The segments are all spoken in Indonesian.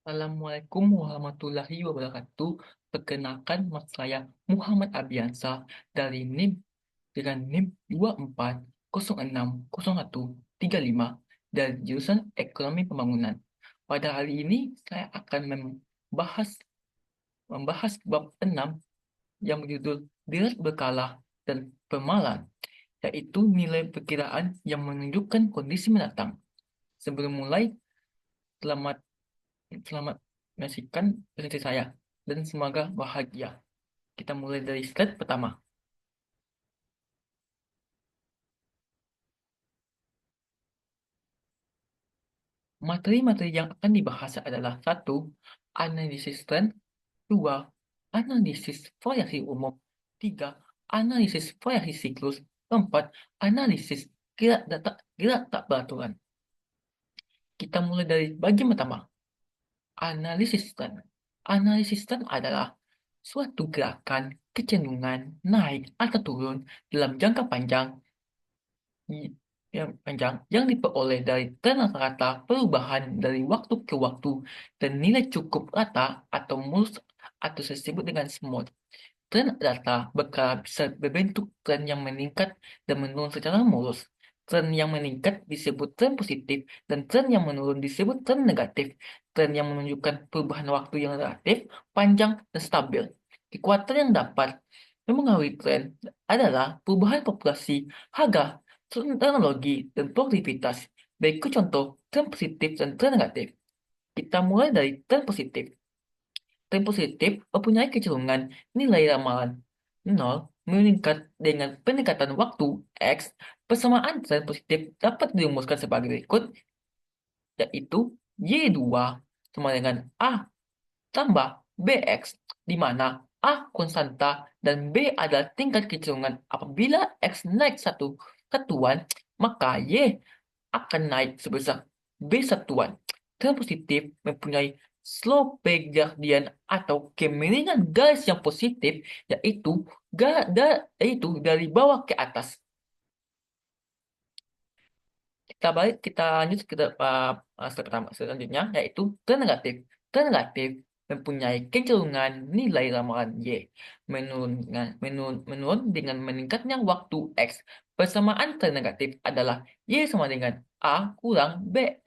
Assalamualaikum warahmatullahi wabarakatuh. Perkenalkan, nama saya Muhammad Abiansa dari NIM dengan NIM 24060135 dari jurusan Ekonomi Pembangunan. Pada hari ini saya akan membahas bab 6 yang berjudul Deret Berkala dan Pemalan, yaitu nilai perkiraan yang menunjukkan kondisi mendatang. Sebelum mulai, selamat Selamat menyaksikan presentasi saya dan semoga bahagia. Kita mulai dari slide pertama. Materi-materi yang akan dibahas adalah satu, analisis tren, dua, analisis variasi umum, tiga, analisis variasi siklus, empat, analisis gerak tak beraturan. Kita mulai dari bagian pertama, analisis tren. Analisis tren adalah suatu gerakan kecenderungan naik atau turun dalam jangka panjang yang diperoleh dari tren rata-rata perubahan dari waktu ke waktu dan nilai cukup rata atau mulus atau disebut dengan smooth. Tren rata berkala bisa berbentuk tren yang meningkat dan menurun secara mulus. Tren yang meningkat disebut tren positif dan tren yang menurun disebut tren negatif. Tren yang menunjukkan perubahan waktu yang relatif, panjang, dan stabil. Kekuatan yang dapat mempengaruhi tren adalah perubahan populasi, harga, teknologi, dan produktivitas. Berikut contoh tren positif dan tren negatif. Kita mulai dari tren positif. Tren positif mempunyai kecenderungan nilai ramalan 0 meningkat dengan peningkatan waktu X. Persamaan tren positif dapat dirumuskan sebagai berikut, yaitu Y2 sama dengan A tambah BX, di mana A konstanta dan B adalah tingkat kecenderungan. Apabila X naik satu satuan, maka Y akan naik sebesar B satuan. Tren positif mempunyai slope gradient atau kemiringan garis yang positif, yaitu yaitu dari bawah ke atas. Kita lanjut ke step pertama selanjutnya, yaitu tren negatif. Tren negatif mempunyai kecenderungan nilai ramalan Y menurun dengan meningkatnya waktu X. Persamaan tren negatif adalah Y sama dengan A kurang B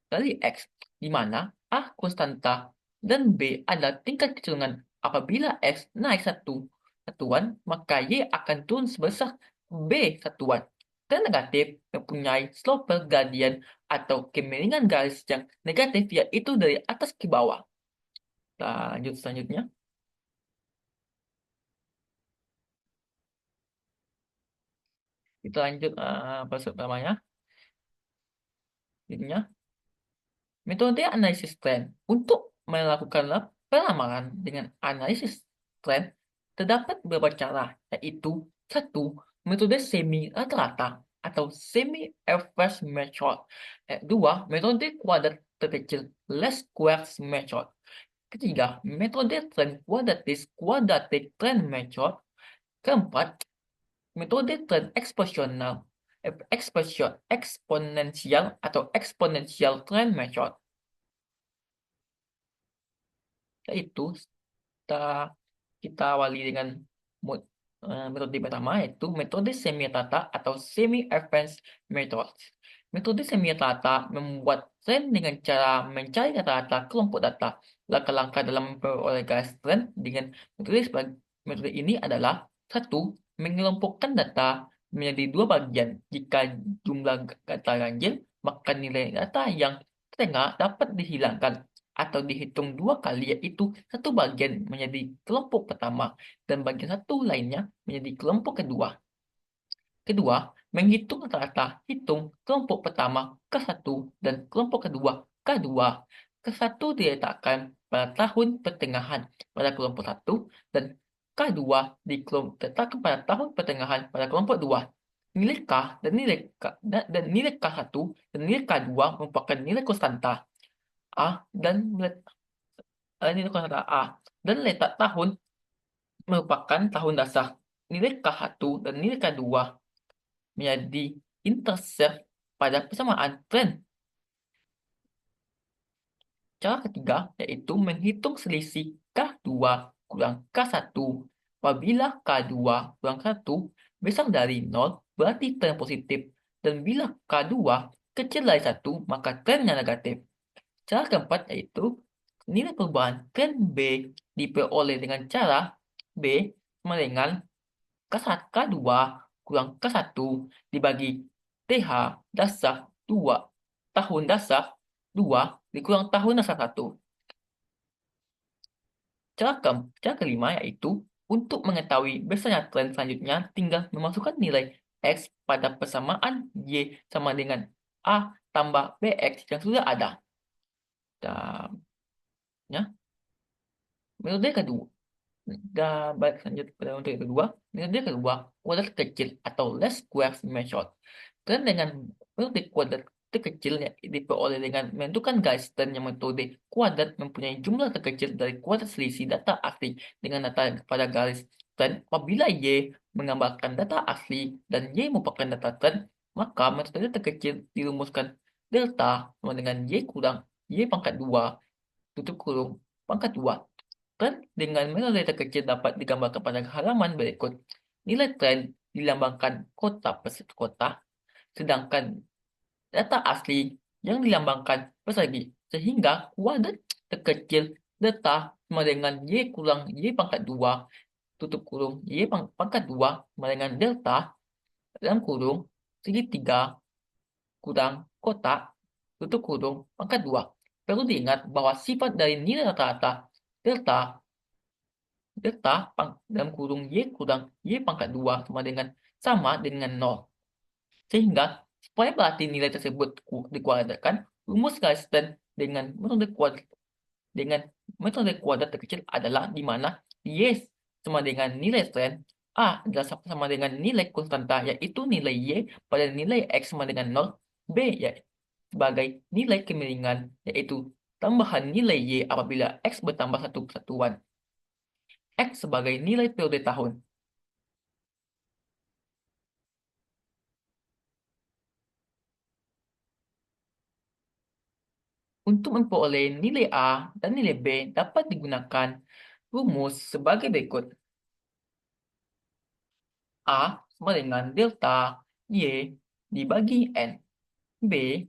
dari X, di mana A konstanta dan B adalah tingkat kecenderungan. Apabila X naik satu satuan, maka Y akan turun sebesar B satuan. Tren negatif mempunyai slope gradient atau kemiringan garis yang negatif, yaitu dari atas ke bawah. Lanjut selanjutnya. Kita lanjut pasal pertamanya. Selanjutnya, metode analisis tren. Untuk melakukan peramalan dengan analisis tren, terdapat beberapa cara, yaitu satu, metode semi rata-rata atau semi average method. Dua, metode kuadrat terkecil least squares method. Ketiga, metode tren quadratic trend method. Keempat, metode tren eksponensial atau exponential trend method. Yaitu kita kita awali dengan metode pertama, yaitu metode semi-rata atau semi-advanced method. Metode semi-rata membuat tren dengan cara mencari rata-rata kelompok data. Langkah-langkah dalam memperoleh garis tren dengan metode ini adalah satu, mengelompokkan data menjadi dua bagian. Jika jumlah data ganjil, maka nilai data yang terengah dapat dihilangkan atau dihitung dua kali, yaitu satu bagian menjadi kelompok pertama dan bagian satu lainnya menjadi kelompok kedua. Kedua, menghitung rata-rata, hitung kelompok pertama K1 dan kelompok kedua K2. K1 diletakkan pada tahun pertengahan pada kelompok 1 dan K2 diletakkan pada tahun pertengahan pada kelompok 2. Nilai K dan nilai K dan nilai K1 dan nilai K2 merupakan nilai konstanta A dan nilai konstanta A dan letak tahun merupakan tahun dasar. Nilai K1 dan nilai K2 menjadi intercept pada persamaan tren. Cara ketiga yaitu menghitung selisih K2 kurang K1. Apabila K2 kurang 1 besar dari 0, berarti tren positif. Dan bila K2 kecil dari 1, maka trennya negatif. Cara keempat yaitu nilai perubahan tren B diperoleh dengan cara B sama dengan K2 kurang K1 dibagi TH dasar 2 tahun dasar 2 dikurang tahun dasar 1. Cara kelima yaitu untuk mengetahui besarnya tren selanjutnya tinggal memasukkan nilai X pada persamaan Y sama dengan A tambah BX yang sudah ada. Dan, ya, metode kedua. Dan balik lanjut pada metode kedua. Metode kedua, kuadrat kecil atau least squares method. Dan dengan metode kuadrat terkecil diperoleh dengan menentukan garis tren yang metode kuadrat mempunyai jumlah terkecil dari kuadrat selisih data asli dengan data pada garis tren. Apabila Y menggambarkan data asli dan Y merupakan data tren, maka metode terkecil dirumuskan delta sama dengan Y kurang Y pangkat 2 tutup kurung pangkat 2. Tren dengan metode terkecil dapat digambarkan pada halaman berikut. Nilai tren dilambangkan kota persegi kota, sedangkan data asli yang dilambangkan persegi. Sehingga kuadrat terkecil data sama dengan Y kurang Y pangkat 2 tutup kurung Y pangkat 2 sama dengan delta dalam kurung segitiga kurang kotak tutup kurung pangkat 2. Perlu diingat bahwa sifat dari nilai rata-rata delta dalam kurung Y kurang Y pangkat 2 sama dengan 0. Sehingga supaya berarti nilai tersebut dikuadratkan, rumus garis tren dengan metode kuadrat terkecil adalah di mana Y sama dengan nilai tren, A adalah sama dengan nilai konstanta yaitu nilai Y pada nilai X sama dengan 0, B ya sebagai nilai kemiringan yaitu tambahan nilai Y apabila X bertambah satu kesatuan. X sebagai nilai periode tahun. Untuk memperoleh nilai A dan nilai B dapat digunakan rumus sebagai berikut. A sama dengan delta Y dibagi N. B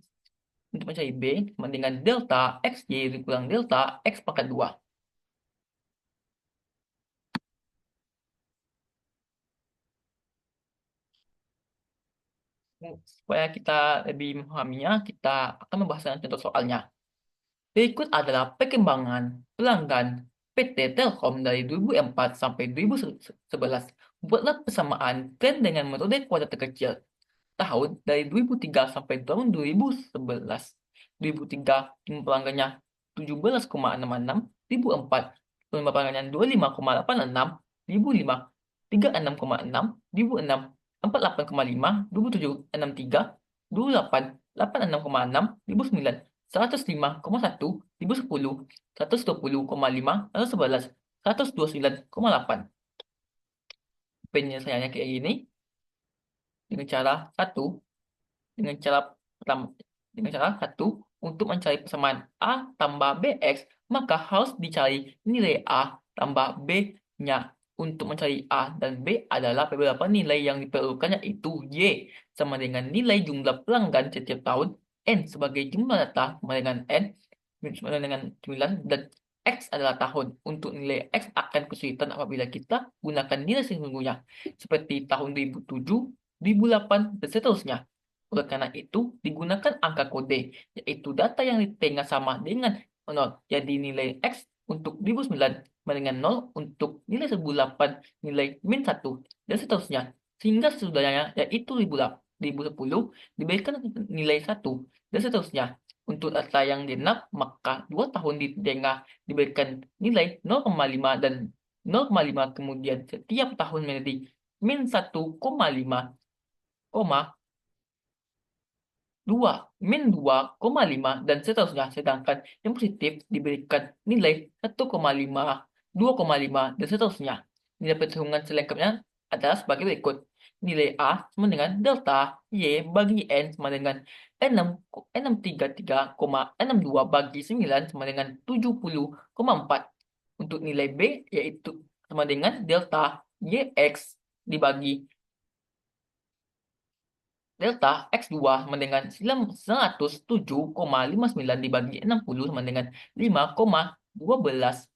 untuk mencari B sama dengan delta XY dikurang delta X pangkat 2. Supaya kita lebih memahaminya, kita akan membahas contoh soalnya. Berikut adalah perkembangan pelanggan PT Telkom dari 2004 sampai 2011. Buatlah persamaan tren dengan metode kuadrat terkecil. Tahun dari 2003 sampai tahun 2011. 2003 jumlah pelanggannya 17,66, 2004 jumlah pelanggannya 25,86, 2005 36,6, 2006 48,5, 2007 63, 2008 86,6, 2009 105,1, 2010 120,5, lalu 11 129,8. Penyelesaiannya kayak gini dengan cara satu dengan cara pertama dengan cara satu untuk mencari persamaan A tambah BX maka harus dicari nilai A tambah B-nya. Untuk mencari A dan B adalah beberapa nilai yang diperlukan yaitu Y sama dengan nilai jumlah pelanggan setiap tahun, N sebagai jumlah data sama dengan N sama dengan 9 dan X adalah tahun. Untuk nilai X akan kesulitan apabila kita gunakan nilai sesungguhnya seperti tahun 2007, 2008 dan seterusnya. Oleh karena itu, digunakan angka kode, yaitu data yang ditengah sama dengan 0. Jadi nilai X untuk 2009 sama dengan 0, untuk nilai 2008 nilai min 1, dan seterusnya. Sehingga sesudahnya, yaitu 2010 diberikan nilai 1, dan seterusnya. Untuk data yang genap, maka 2 tahun di tengah diberikan nilai 0,5 dan 0,5 kemudian setiap tahun menjadi min 1,5, 2, min 2,5 dan seterusnya. Sedangkan yang positif diberikan nilai 1,5, 2,5 dan seterusnya. Nilai perhitungan selengkapnya adalah sebagai berikut. nilai A sama dengan delta Y bagi N sama dengan 633,62 bagi 9 sama dengan 70,4. Untuk nilai B yaitu sama dengan delta YX dibagi delta X2 sama dengan 107,59 dibagi 60 sama dengan 5,12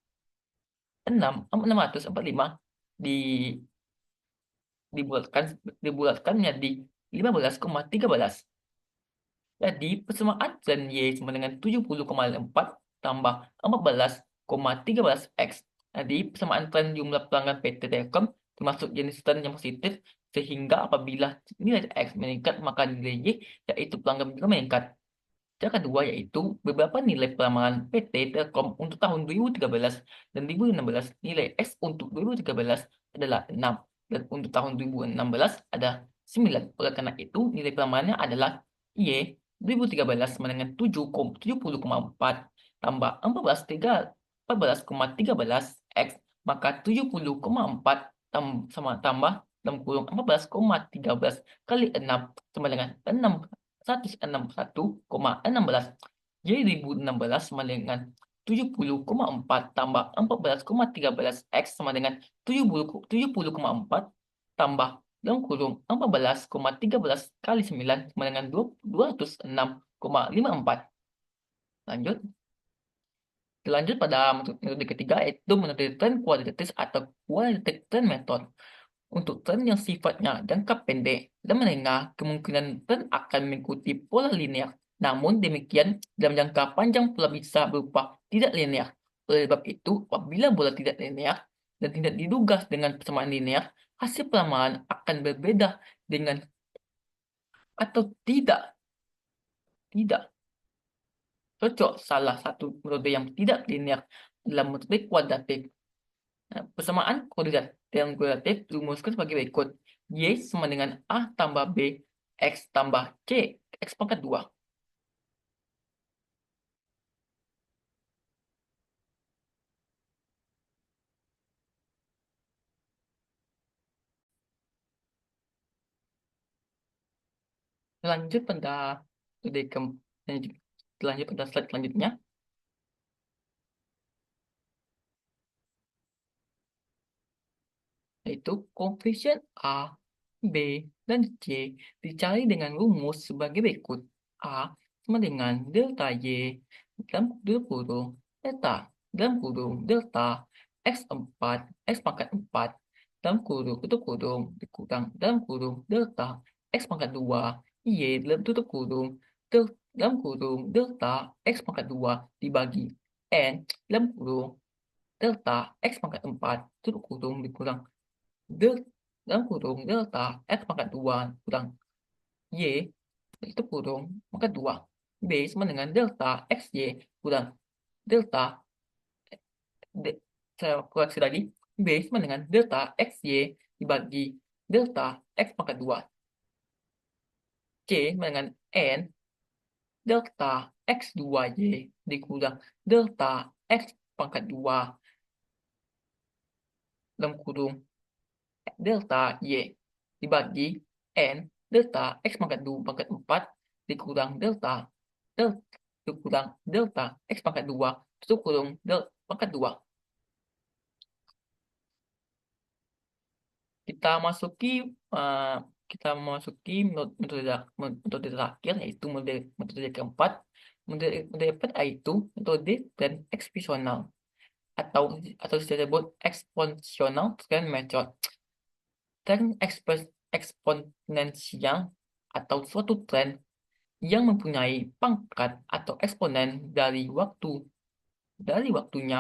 645 di dibulatkan dibulatkan menjadi 15,13. Jadi persamaan tren Y sama dengan 70,4 tambah 14,13 X. Jadi persamaan tren jumlah pelanggan PT Telkom termasuk jenis tren yang positif, sehingga apabila nilai X meningkat maka nilai Y yaitu pelanggan juga meningkat. Cara kedua yaitu beberapa nilai pelamaran PT Telkom untuk tahun 2013 dan 2016. Nilai X untuk 2013 adalah 6 dan untuk tahun 2016 ada 9. Oleh karena itu nilai pelamarannya adalah Y 2013 sama dengan 70,4 tambah 14,13 X, maka 70,4 sama tambah dalam kurung 14,13 kali 6 sama dengan 161,16. Jadi 2016 sama dengan 70,4 tambah 14,13 X sama dengan 70,4 tambah dalam kurung 14,13 kali 9 sama dengan 206,54. Lanjut. Lanjut pada metode ketiga yaitu metode tren kualitatif atau qualitative trend method. Untuk tren yang sifatnya jangka pendek dan menengah, kemungkinan tren akan mengikuti pola linear. Namun demikian, dalam jangka panjang pola bisa berupa tidak linear. Oleh sebab itu, apabila bola tidak linear dan tidak diduga dengan persamaan linear, hasil pelamaran akan berbeda dengan atau tidak cocok. Salah satu metode yang tidak linear adalah metode kuadratik. Nah, persamaan koordinat yang kuadratik dirumuskan sebagai berikut. Y sama dengan A tambah B, X tambah C, X pangkat 2. Lanjut pada metode lanjut pada slide selanjutnya, yaitu koefisien A, B, dan C dicari dengan rumus sebagai berikut. A sama dengan delta Y dalam kurung delta dalam kurung delta X4 X pangkat 4 dalam kurung tutup kurung dikurang dalam kurung delta X pangkat 2 Y dalam tutup kurung dalam kurung delta X pangkat 2 dibagi N dalam kurung delta X pangkat 4 tutup kurung dikurang del dalam kurung delta X pangkat 2 kurang Y itu kurung pangkat 2 B sama dengan delta XY kurang delta saya koreksi lagi, B sama dengan delta XY dibagi delta X pangkat 2 C sama dengan N delta X2Y dikurang delta X pangkat 2 dalam kurung delta Y dibagi N delta X pangkat 2 pangkat 4 dikurang delta dikurang delta X pangkat 2 tutup kurung delta pangkat 2. Kita masuki eh, kita memasuki metode terakhir yaitu metode keempat. Metode keempat yaitu metode tren eksponensial atau disebut exponential trend method. Tren eksponensial atau suatu tren yang mempunyai pangkat atau eksponen dari waktunya.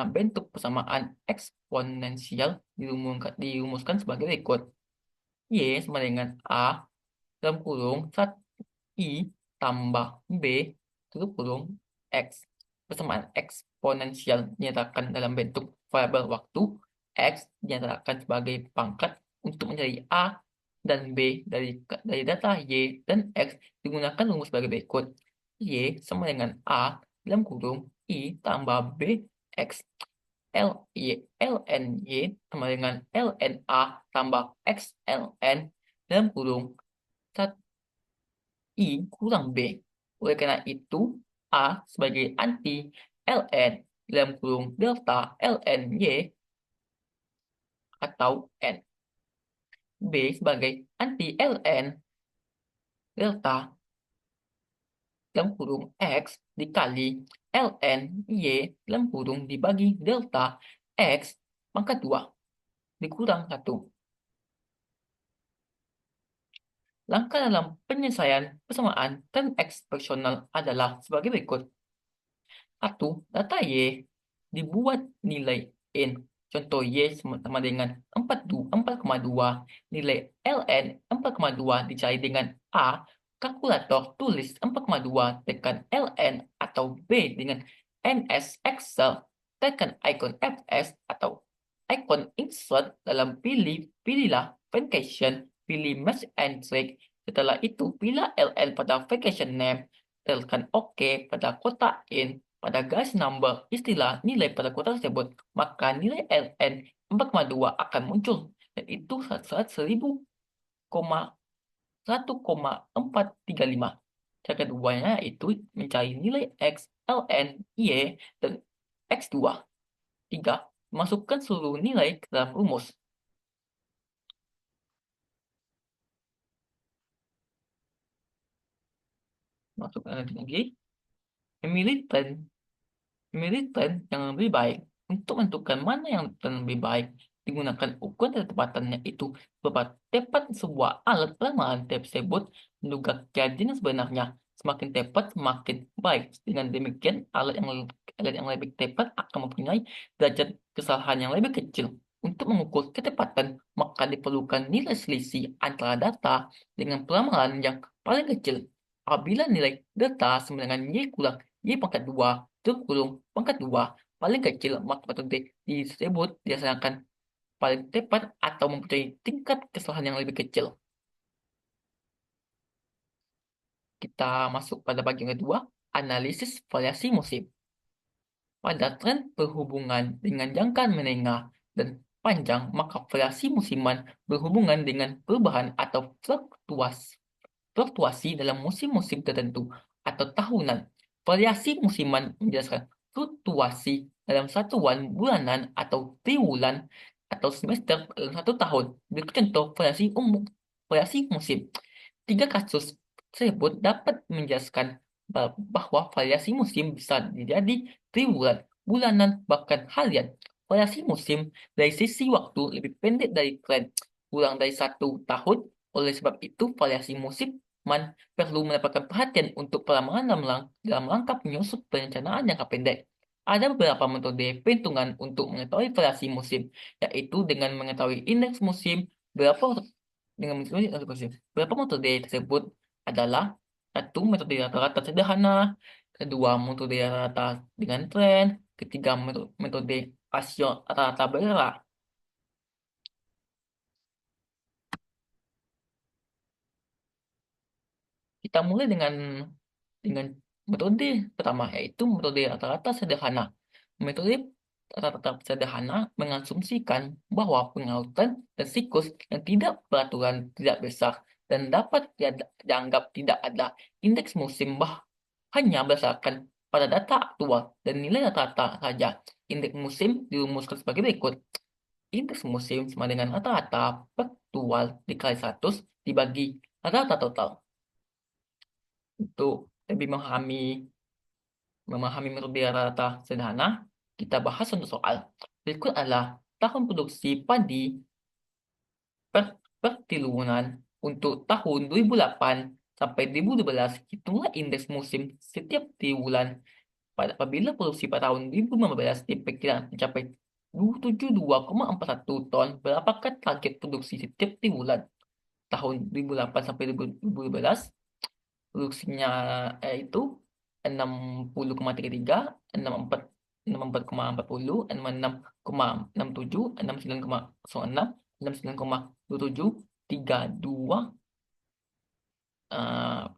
Bentuk persamaan eksponensial dirumuskan sebagai berikut. Y sama dengan A dalam kurung 1 I tambah B tutup kurung X. Persamaan eksponensial dinyatakan dalam bentuk variabel waktu. X dinyatakan sebagai pangkat untuk mencari A dan B dari data Y dan X digunakan rumus sebagai berikut. Y sama dengan A dalam kurung I tambah B X ln Y sama dengan ln A tambah X ln dalam kurung 1 I kurang B. Oleh karena itu, A sebagai anti ln dalam kurung delta ln Y atau N. B sebagai anti ln delta dalam kurung X dikali ln Y dalam kurung dibagi delta X pangkat 2 dikurang 1. Langkah dalam penyelesaian persamaan tren eksponensial adalah sebagai berikut. 1. Data Y dibuat nilai N. Contoh Y sama dengan 4,2. Nilai ln 4,2 dicari dengan A. Kalkulator tulis 4,2 tekan ln atau B dengan MS Excel tekan ikon FS atau ikon insert dalam pilihlah vacation, pilih match and track. Setelah itu pilih ln pada vacation name, tekan OK pada kotak in. Pada garis number istilah nilai pada kotak tersebut, maka nilai ln 4,2 akan muncul, dan itu saat 1,435. Cara keduanya itu mencari nilai X, ln, Y, dan X2. 3. Masukkan seluruh nilai ke dalam rumus. Masukkan lagi. Memilih tren yang lebih baik. Untuk menentukan mana yang tren lebih baik, digunakan ukuran ketepatannya itu beberapa tepat sebuah alat ramalan tersebut menduga kejadian yang sebenarnya. Semakin tepat, semakin baik. Dengan demikian, alat yang lebih tepat akan mempunyai derajat kesalahan yang lebih kecil. Untuk mengukur ketepatan, maka diperlukan nilai selisih antara data dengan peramalan yang paling kecil. Apabila nilai data sama dengan Y kurang Y pangkat 2 terkurung pangkat 2 paling kecil, maka metode disebut dilaksanakan paling tepat atau mempunyai tingkat kesalahan yang lebih kecil. Kita masuk pada bagian kedua, analisis variasi musim. Pada tren berhubungan dengan jangka menengah dan panjang, maka variasi musiman berhubungan dengan perubahan atau fluktuasi dalam musim-musim tertentu atau tahunan. Variasi musiman menjelaskan fluktuasi dalam satuan bulanan atau triwulan atau semester dalam satu tahun. Berikut contoh variasi musim. 3 kasus tersebut dapat menjelaskan bahwa variasi musim bisa jadi triwulan, bulanan, bahkan harian. Variasi musim dari sisi waktu lebih pendek dari tren, kurang dari 1 tahun. Oleh sebab itu, variasi musim perlu mendapatkan perhatian untuk perlambangan dalam rangka penyusun perencanaan jangka pendek. Ada beberapa metode perhitungan untuk mengetahui variasi musim, yaitu dengan mengetahui indeks musim, berapa dengan mengetahui indeks musim. Beberapa metode tersebut adalah: 1. Metode rata-rata sederhana, 2. Metode rata dengan tren, ketiga metode rasio rata-rata bergerak. Kita mulai dengan metode pertama, yaitu metode rata-rata sederhana. Metode rata-rata sederhana mengasumsikan bahwa pengautan dan siklus yang tidak beraturan tidak besar dan dapat dianggap tidak ada indeks musim hanya berdasarkan pada data aktual dan nilai rata-rata saja. Indeks musim dirumuskan sebagai berikut. Indeks musim sama dengan rata-rata aktual dikali 100 dibagi rata-rata total. Untuk lebih memahami metode rata sederhana, kita bahas untuk soal. Berikut adalah tahun produksi padi per triwulan untuk tahun 2008 sampai 2012. Hitunglah indeks musim setiap triwulan. Apabila produksi pada tahun 2015 diperkirakan mencapai 72,41 ton, berapakah target produksi setiap triwulan? Tahun 2008 sampai 2012 produksinya itu 60,33, 64,40, 66,67, 69,06, 69,27, 32.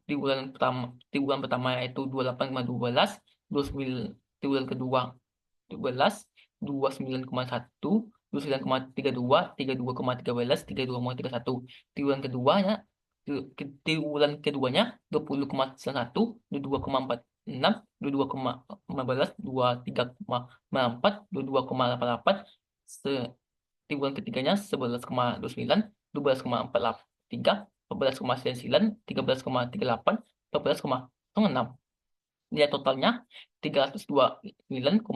Di bulan pertama yaitu 28,12, 29, di bulan kedua 12, 29,1, 29,32, 32,13, 32,31. Triwulan keduanya, triwulan keduanya 20,91, 22,46, 22,15, 23,4, 22,88. Triwulan ketiganya 11,29, 12,43, 14,99, 13,38, 14,06. Nilai totalnya 329,52.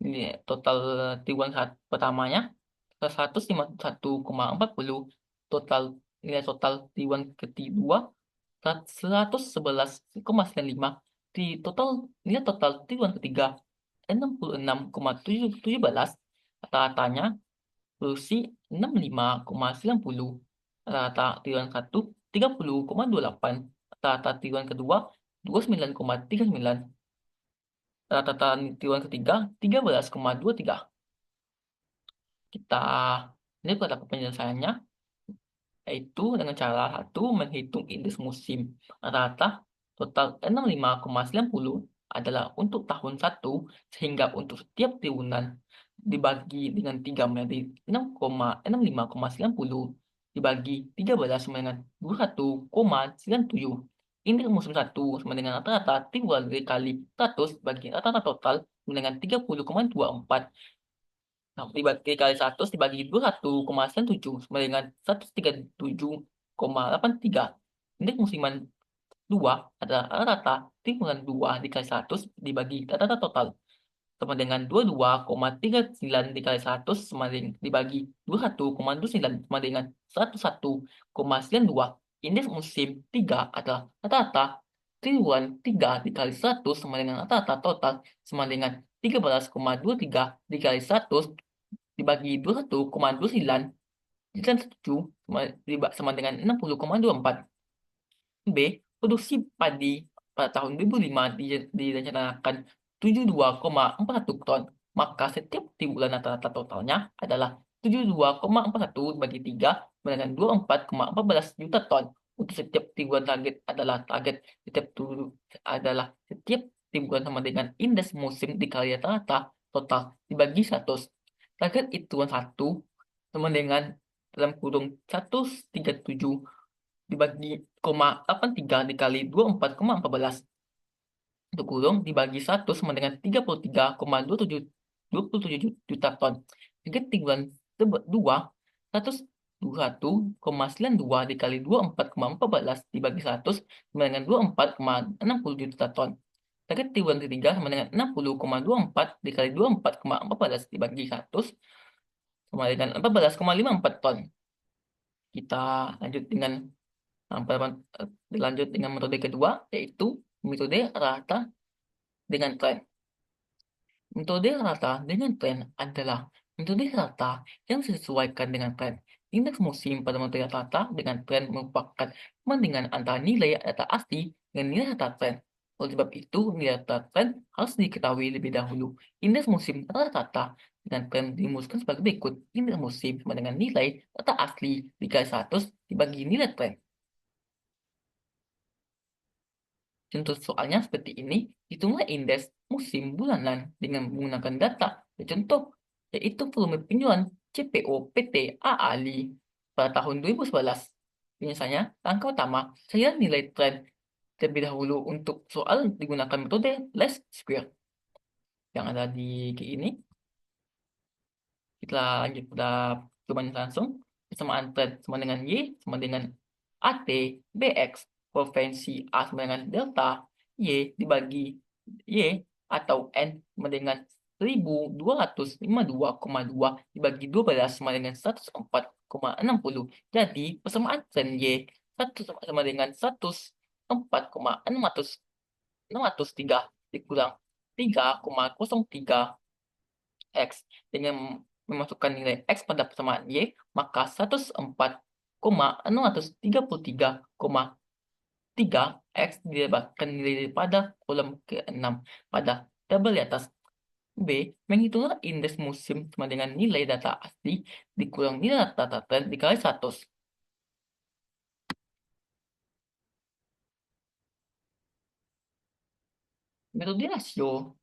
Nilai total triwulan pertamanya 151,40. Total nilai total triwulan kedua 111,95. Di total nilai total triwulan ketiga 66,17. Rata-ratanya Rusi 65,90. Rata triwulan satu 30,28. Rata triwulan kedua 29,39. Rata triwulan ketiga 13,23. Kita ini pada penyelesaiannya, yaitu dengan cara satu menghitung indeks musim rata total 65,90 adalah untuk tahun satu, sehingga untuk setiap triwulan dibagi dengan 3 menjadi 6,65,90 dibagi 13 sama dengan 21,97. Indeks musim satu sama dengan rata-rata triwulan dikali 100 bagi rata-rata total sama dengan 30,24. Nah, dibagi kali 100 dibagi 21,97 sama dengan 137,83. Indeks musiman 2 adalah rata triwulan 2 dikali 100 dibagi rata total sama dengan 22,39 dikali 100 sama dengan dibagi 21,29 sama dengan 101,92. Indeks musim 3 adalah rata-rata triwulan 3 dikali 100 sama dengan rata-rata total sama dengan 13,23 dikali 100 dibagi 21,29 dan 7 sama dengan 60,24. B. Produksi padi pada tahun 2005 direncanakan 72,41 ton, maka setiap triwulan rata-rata totalnya adalah 72,41 bagi 3 dengan 24,14 juta ton. Untuk setiap triwulan target setiap triwulan sama dengan indeks musim dikali rata-rata total dibagi 100. Target hitungan 1 sama dengan dalam kurung 137 dibagi 0,83 dikali 24,14 untuk kurung dibagi 1 sama dengan 33,27 juta ton. Jika triwulan 2 121,92 dikali 24,14 dibagi 100 sama dengan 24,60 juta ton. Target triwulan ketiga sama dengan 60,24 dikali 24,14 dibagi 100 sama dengan 14,54 ton. Kita lanjut dengan dilanjut dengan metode kedua, yaitu metode rata dengan tren. Metode rata dengan tren adalah metode rata yang disesuaikan dengan tren. Indeks musim pada metode rata dengan tren merupakan perbandingan antara nilai data asli dengan nilai data tren. Oleh sebab itu, nilai data tren harus diketahui lebih dahulu. Indeks musim rata-rata dengan tren dirumuskan sebagai berikut. Indeks musim sama dengan nilai data asli dikali 100 dibagi nilai tren. Contoh soalnya seperti ini, hitunglah indeks musim bulanan dengan menggunakan data. Contoh, yaitu volume penjualan CPO PT AALI pada tahun 2011. Biasanya, langkah utama, saya nilai tren terlebih dahulu untuk soal digunakan metode least square yang ada di ini. Kita lanjut pada percobaan langsung. Persamaan tren sama dengan Y sama dengan AT BX provinsi A sama dengan delta Y dibagi Y atau N sama dengan 1252,2 dibagi 12 sama dengan 104,60. Jadi persamaan tren Y 1 sama dengan 104,603 dikurang 3,03 X dengan memasukkan nilai X pada persamaan Y, maka 104,633,3 X didapatkan nilai pada kolom ke-6 pada tabel di atas. B. Menghitunglah indeks musim sama dengan nilai data asli dikurang nilai data tren dikali 100. Metode rasio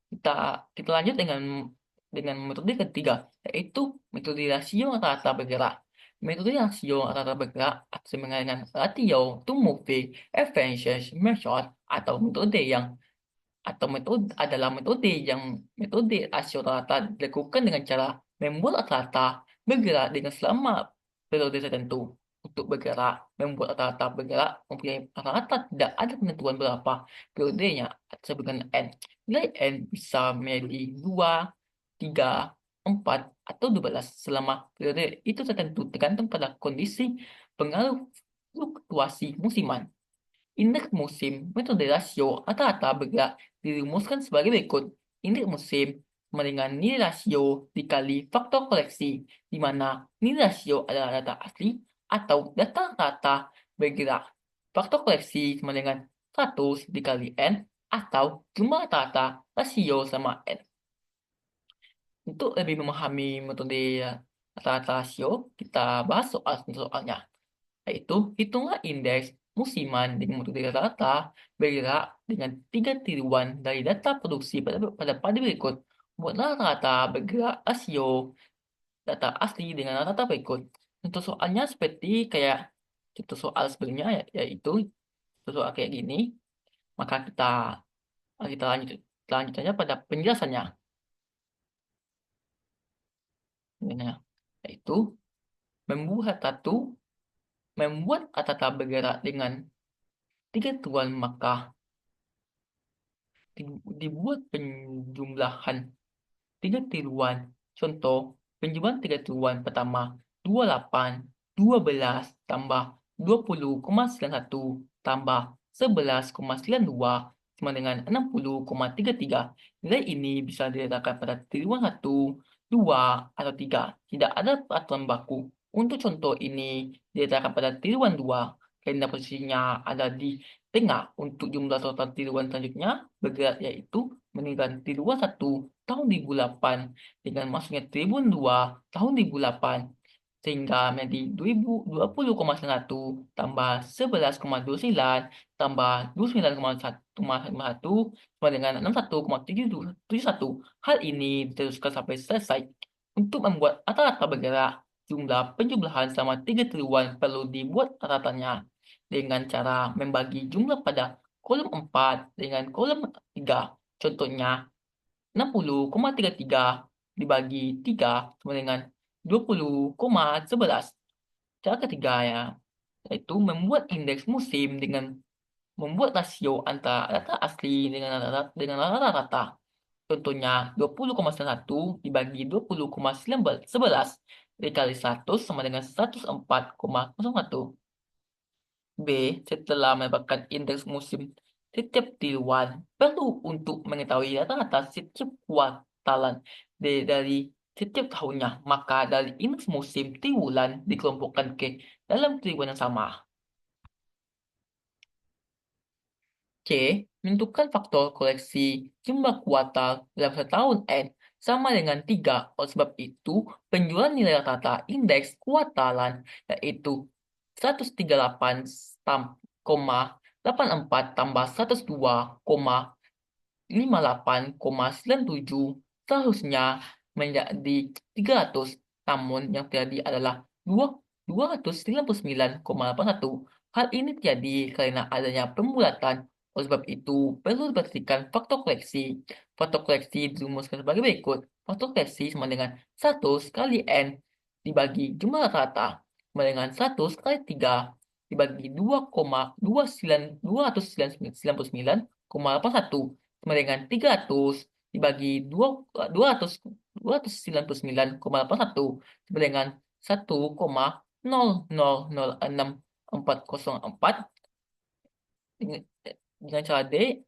kita lanjut dengan dengan metode ketiga, yaitu metode rasio rata-rata bergerak. Metode rasio rata-rata bergerak atau dengan ratio to movie efficiency method metode rasio rata dilakukan dengan cara membuat rata-rata bergerak dengan selama periode tertentu. Untuk bergerak, membuat rata-rata bergerak mempunyai rata-rata tidak ada penentuan berapa periodenya disebut dengan N. Nilai N bisa menjadi 2, 3, 4, atau 12 selama periode itu tertentu tergantung pada kondisi pengaruh fluktuasi musiman. Indeks musim metode rasio rata-rata bergerak dirumuskan sebagai berikut. Indeks musim sama dengan nilai rasio dikali faktor koleksi, di mana nilai rasio adalah data asli atau data rata bergerak. Faktor koleksi sama dengan 100 dikali N atau jumlah rata-rata rasio sama N. Untuk lebih memahami metode rata-rata rasio, kita bahas soalnya, yaitu hitunglah indeks musiman dengan metode rata-rata bergerak dengan 3 tiruan dari data produksi pada berikut. Buatlah rata-rata bergerak rasio data asli dengan rata-rata berikut. Contoh soalnya seperti kayak contoh soal sebelumnya, yaitu contoh soal kayak gini. Maka kita lanjut saja pada penjelasannya. Nah, yaitu membuat satu membuat rata-rata bergerak dengan 3 tiruan, maka dibuat penjumlahan 3 tiruan. Contoh, penjumlahan 3 tiruan pertama 28, 12 tambah 20,91 tambah 11,92 sama dengan 60,33. Nilai ini bisa diletakkan pada tiruan 1, 2, atau 3. Tidak ada peraturan baku. Untuk contoh ini diletakkan pada tiruan 2 karena posisinya ada di tengah. Untuk jumlah total tiruan selanjutnya bergerak, yaitu meninggalkan tiruan 1 tahun 2008 dengan masuknya Tribun 2 tahun 2008 sehingga menjadi 2020,1 tambah 11,29 tambah 29,1 sama dengan 61,771. Hal ini diteruskan sampai selesai. Untuk membuat rata-rata bergerak, jumlah penjumlahan selama 3 triwulan perlu dibuat rata-ratanya dengan cara membagi jumlah pada kolom 4 dengan kolom 3. Contohnya, 60,33 dibagi 3 sama dengan 20,11. Cara ketiga yaitu membuat indeks musim dengan membuat rasio antara data asli dengan rata-rata. Contohnya 20,1 dibagi 20,11 dikali 100 sama dengan 104,01. B. Setelah mendapatkan indeks musim setiap triwulan, perlu untuk mengetahui rata-rata setiap kuartalan dari setiap tahunnya, maka dari indeks musim triwulan dikelompokkan ke dalam triwulan yang sama. C. Menentukan faktor koleksi jumlah kuartal dalam setahun N sama dengan 3. Oleh sebab itu, penjualan nilai rata-rata indeks kuartalan yaitu 138, 84 tambah 102,58,97 seharusnya menjadi 300, namun yang terjadi adalah 299,81. Hal ini terjadi karena adanya pembulatan. Oleh sebab itu, perlu diperhatikan faktor koleksi. Faktor koleksi dirumuskan sebagai berikut. Faktor koleksi sama dengan 1 kali N dibagi jumlah rata-rata sama dengan 1 kali 3 dibagi 2,299,81 sama dengan 300 dibagi 299,81 sama dengan 1,0006404 dengan cara D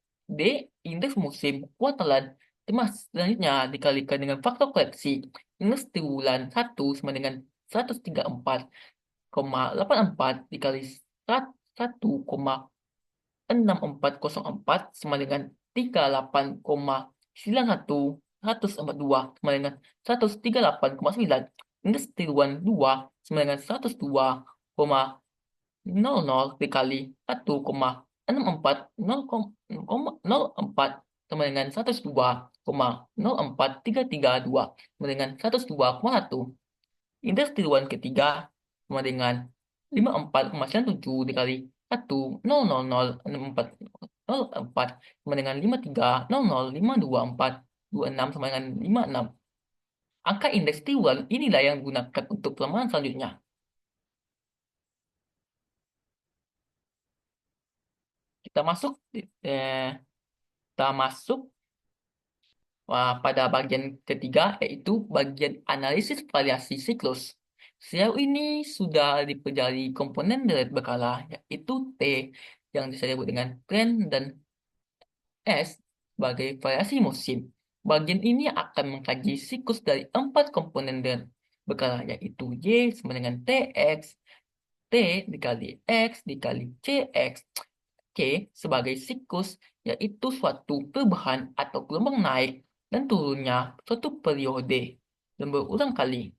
indeks musim kuartalan selanjutnya dikalikan dengan faktor koleksi. Indeks triwulan 1 sama dengan 134,84 dikali 1,6404 sama dengan 38,91 sama dengan 138,9. Indeks triwulan 2 sama dengan 102,00 dikali 1,6404 sama dengan 102,04332 sama dengan 102,1. Indeks triwulan ketiga sama dengan 54,97 dikali 1,000,064 sama dengan 53,00,524,26 sama dengan 56. Angka indeks triwulan inilah yang digunakan untuk pelemahan selanjutnya. Kita masuk eh, kita masuk pada bagian ketiga, yaitu bagian analisis variasi siklus. Sejauh ini sudah dipelajari komponen deret berkala, yaitu T, yang disebut dengan tren, dan S sebagai variasi musim. Bagian ini akan mengkaji siklus dari 4 komponen deret berkala, yaitu Y sama dengan TX, T dikali X dikali CX, C sebagai siklus, yaitu suatu perubahan atau gelombang naik dan turunnya suatu periode dan berulang kali.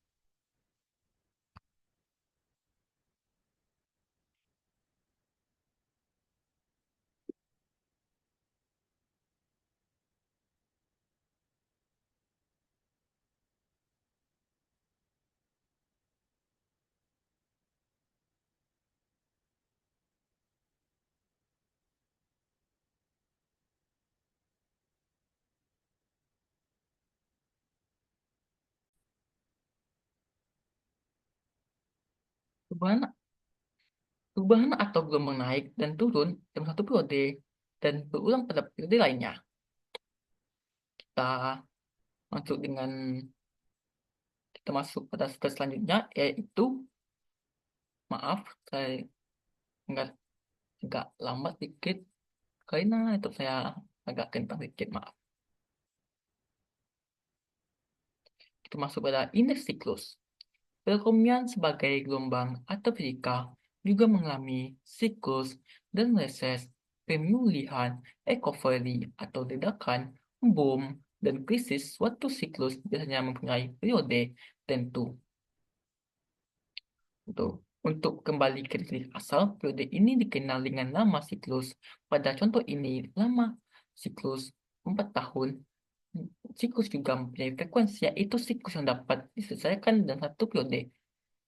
Perubahan, perubahan atau gelombang naik dan turun dalam satu periode dan berulang pada periode lainnya. Kita masuk dengan kita masuk pada slide selanjutnya, yaitu maaf saya nggak agak lambat sedikit karena itu saya agak kentang sedikit, maaf. Kita masuk pada indeks siklus. Perekonomian sebagai gelombang atau fisika juga mengalami siklus dan reses, pemulihan, recovery atau ledakan, boom, dan krisis. Suatu siklus biasanya mempunyai periode tentu. Untuk kembali ke titik asal, periode ini dikenal dengan lama siklus. Pada contoh ini, lama siklus 4 tahun. Siklus juga mempunyai frekuensi, yaitu siklus yang dapat diselesaikan dalam satu periode.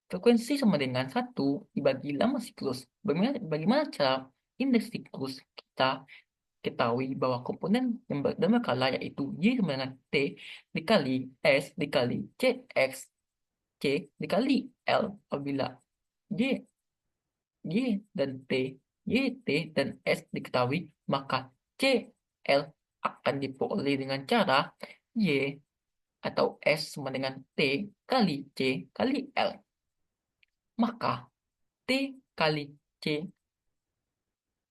Frekuensi sama dengan 1 dibagi lama siklus. Bagaimana cara indeks siklus? Kita ketahui bahwa komponen yang berdasarkan skala, yaitu Y sama dengan T dikali S dikali CX, C dikali L. Apabila Y, Y dan T, Y, T, dan S diketahui, maka CL akan diperoleh dengan cara Y atau S sama dengan T kali C kali L. Maka T kali C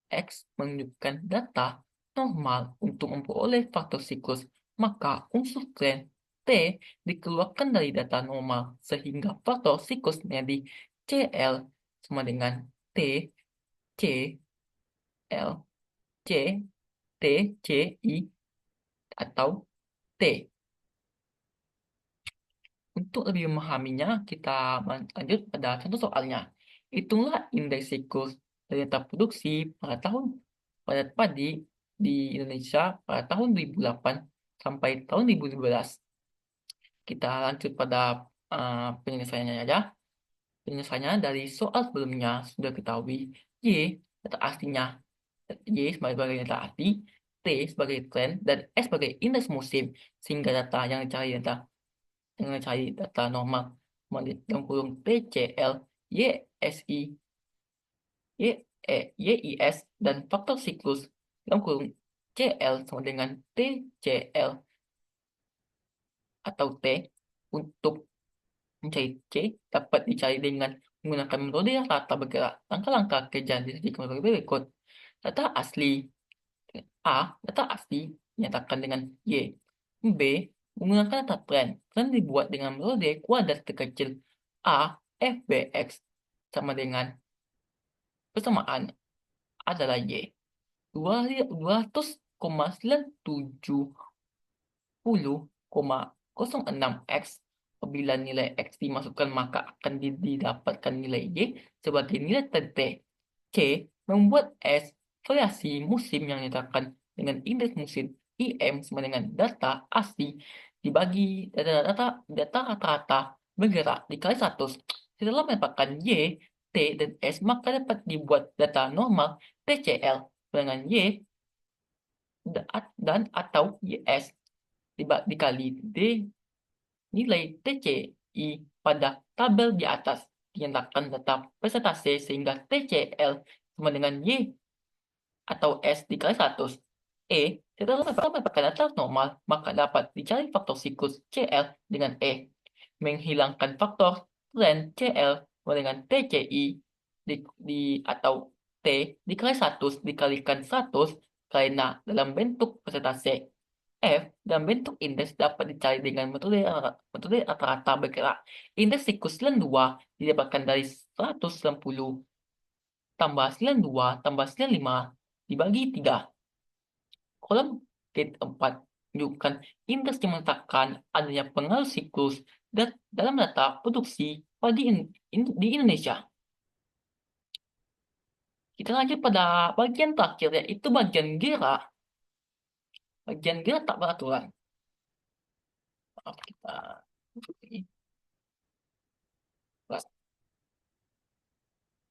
X menunjukkan data normal untuk memperoleh faktor siklus. Maka unsur tren T dikeluarkan dari data normal sehingga faktor siklus menjadi CL sama dengan T C L C T C I atau T. Untuk lebih memahaminya, kita lanjut pada contoh soalnya. Hitunglah indeks siklus dari data produksi pada tahun padat padi di Indonesia pada tahun 2008 sampai tahun 2012. Kita lanjut pada penyelesaiannya ya. Penyelesaiannya dari soal sebelumnya sudah ketahui. Y data aslinya, Y sebagai data asli, T sebagai tren, dan S sebagai indeks musim, sehingga data yang dicari dengan cari data normal dalam kurung TCL, YSI, YIS, dan faktor siklus dalam kurung CL sama dengan TCL atau T. Untuk mencari C dapat dicari dengan menggunakan metode rata bergerak. Langkah-langkah kerja disajikan sebagai berikut. Data asli A, data asli dinyatakan dengan Y. B, menggunakan data tren. Tren dibuat dengan metode kuadrat terkecil A, FBX sama dengan persamaan adalah Y. 200,970,06 X. Apabila nilai X dimasukkan, maka akan didapatkan nilai Y sebagai nilai T. C, membuat S variasi musim yang dinyatakan dengan indeks musim IM sama dengan data asli dibagi data rata-rata bergerak dikali 100. Setelah mendapatkan Y, T, dan S, maka dapat dibuat data normal TCL dengan Y dan atau YS dikali D nilai TCI pada tabel di atas. Dinyatakan data persentase sehingga TCL sama dengan Y atau S dikali 100. Setelah mendapatkan data normal, maka dapat dicari faktor siklus CL dengan menghilangkan faktor tren CL dengan TCI atau T dikali 100 dikalikan 100 karena dalam bentuk persentase. Dalam bentuk indeks dapat dicari dengan metode rata-rata bergerak. Indeks siklus 92 didapatkan dari 190 tambah 92 tambah 95 dibagi 3. Kolom G4 menunjukkan indeks yang mengatakan adanya pengaruh siklus dalam data produksi padi di Indonesia. Kita lanjut pada bagian terakhir, yaitu bagian gerak. Bagian gerak tak beraturan. Maaf, kita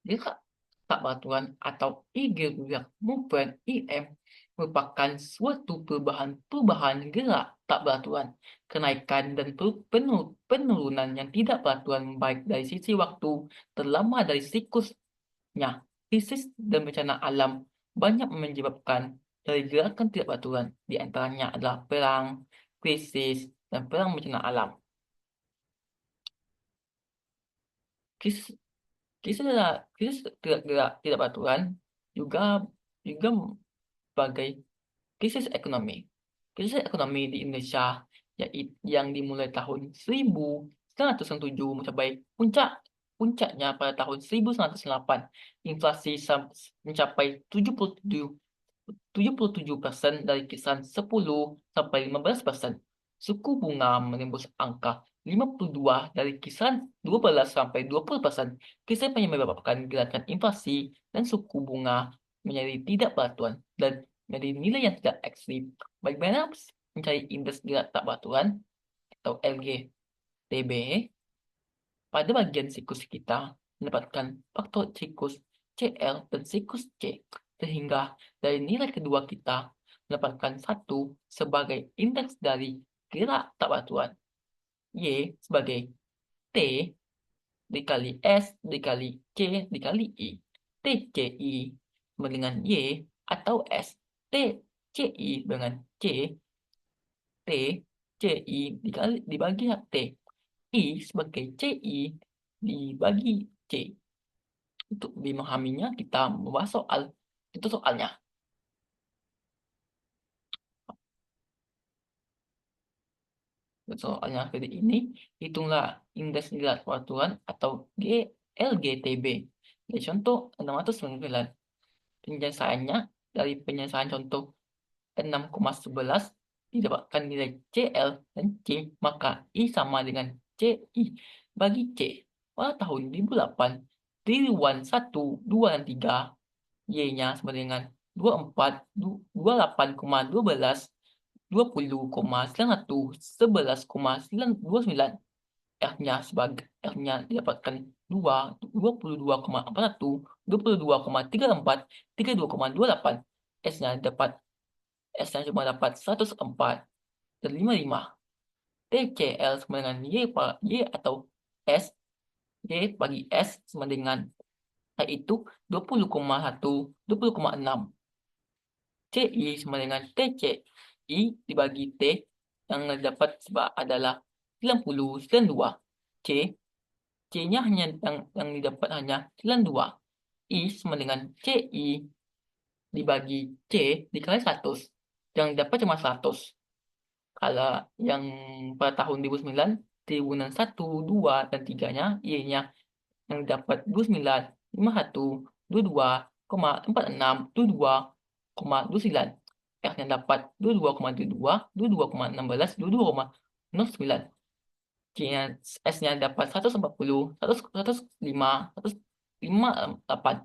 gerak tak beraturan atau irregular movement (IM) merupakan suatu perubahan gerak tak beraturan, kenaikan dan penurunan yang tidak beraturan baik dari sisi waktu terlama dari siklusnya. Krisis dan bencana alam banyak menyebabkan dari gerakan tidak beraturan, di antaranya adalah perang, krisis, dan perang bencana alam. Krisis krisis tidak beraturan juga juga sebagai krisis ekonomi. Krisis ekonomi di Indonesia yang dimulai tahun 1907 mencapai puncaknya pada tahun 1908. Inflasi mencapai 77% dari kisaran 10 sampai 15%. Suku bunga menembus angka 52 dari kisaran 12 sampai 20%. Kisaran yang menyebabkan gerakan inflasi dan suku bunga menjadi tidak beraturan dan menjadi nilai yang tidak ekstrim. Bagaimana mencari indeks gerak tak beraturan atau LGTB? Pada bagian siklus kita mendapatkan faktor siklus CL dan siklus C, sehingga dari nilai kedua kita mendapatkan 1 sebagai indeks dari gerak tak beraturan, Y sebagai T dikali S dikali C dikali I. TCI sama dengan Y atau S. TCI dengan C, TCI dibagi T. I sebagai CI dibagi C. Untuk lebih memahaminya, kita membahas itu soalnya. Soalnya seperti ini, hitunglah indeks gerak peraturan atau LGTB. Jadi contoh 609. Penyelesaiannya dari penyelesaian contoh 6,11 didapatkan nilai CL dan C, maka I sama dengan CI bagi C. Pada tahun 2008, triwulan 1, 2, dan 3, Y-nya sama dengan 24, 28,12, 20,91, 11,929. R-nya didapatkan 2, 22,41, 22,34, 32,28. S-nya cuma dapat 104 dan 55. TCL sama dengan Y atau S. Y bagi S sama dengan yaitu 20,1, 20,6. CI sama dengan TCI dibagi T yang dapat adalah 90,92. C-nya hanya yang didapat hanya 92. I sama dengan CI dibagi C dikali 100. Yang dapat cuma 100. Kalau yang pada tahun 2009, triwulan 1, 2, dan 3-nya, Y-nya yang dapat 29, 51, 22,46, 22,29. R-nya dapat 22,22, 22,16, 22,09. S-nya dapat 140, 105, 158.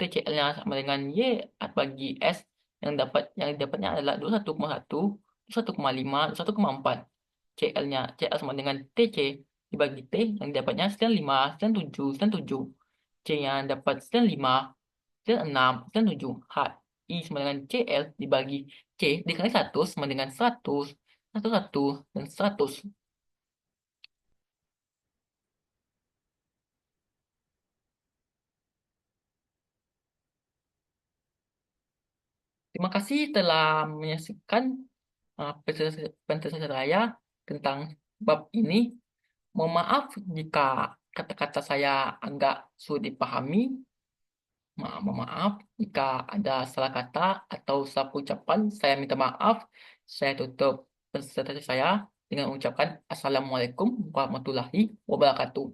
TCL-nya sama dengan Y bagi S yang dapatnya adalah 21,1, 21,5, 21,4. CL sama dengan TC dibagi T yang dapatnya 95, 97, 97. C yang dapat 95, 96, 97. H I sama dengan CL dibagi C dikali 1 sama dengan 100, 101, dan 100. Terima kasih telah menyaksikan penjelasan saya tentang bab ini. Mohon maaf jika kata-kata saya agak sulit dipahami. Mohon maaf jika ada salah kata atau salah ucapan. Saya minta maaf. Saya tutup presentasi saya dengan mengucapkan Assalamualaikum warahmatullahi wabarakatuh.